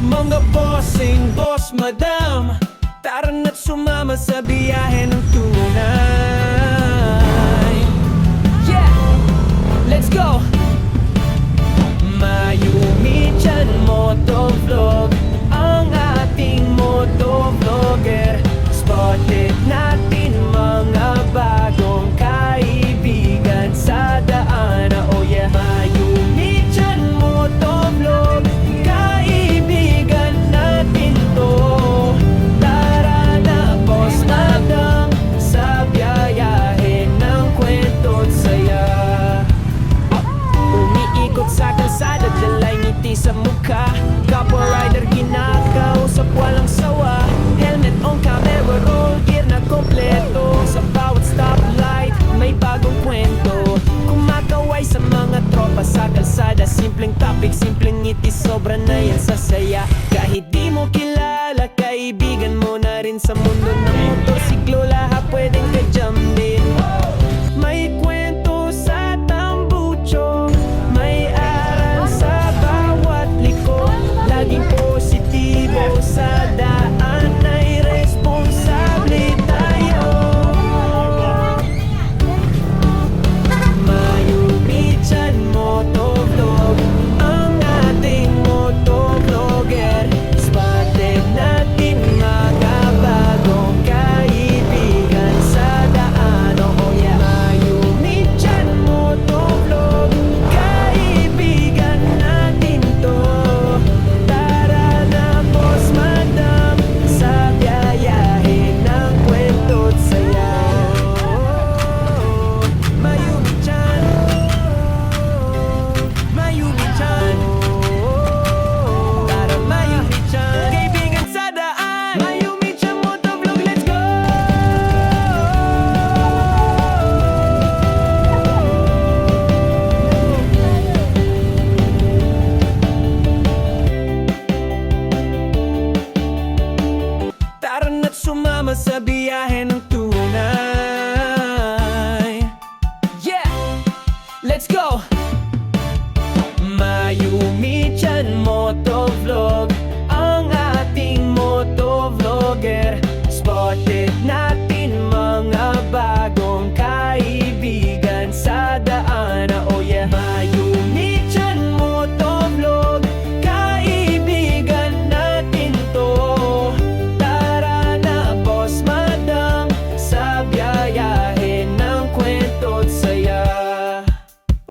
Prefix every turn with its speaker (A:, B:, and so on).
A: Mga bossing, boss, madam, tara na't sumama sa biyahe ng tunay. Yeah! Let's go! Mayumi Chan Motovlog, ang ating motovlogger. Spotted natin mga bagong kaibigan sa daan. Oh yeah! Mayumi Chan Motovlog, kaibigan natin to. Tara na, boss, madam, sa biyahe ng kwento't saya. Umiikot sa kalsada, dalay ngiti sa mukha. Kapwa rider kinakausap, walang sawa. Helmet on, camera roll, gear na kompleto. Sa bawat stoplight, may bagong kwento. Kumakaway sa mga tropa sa kalsada. Simpleng topic, simpleng ngiti, sobra na yan sa saya.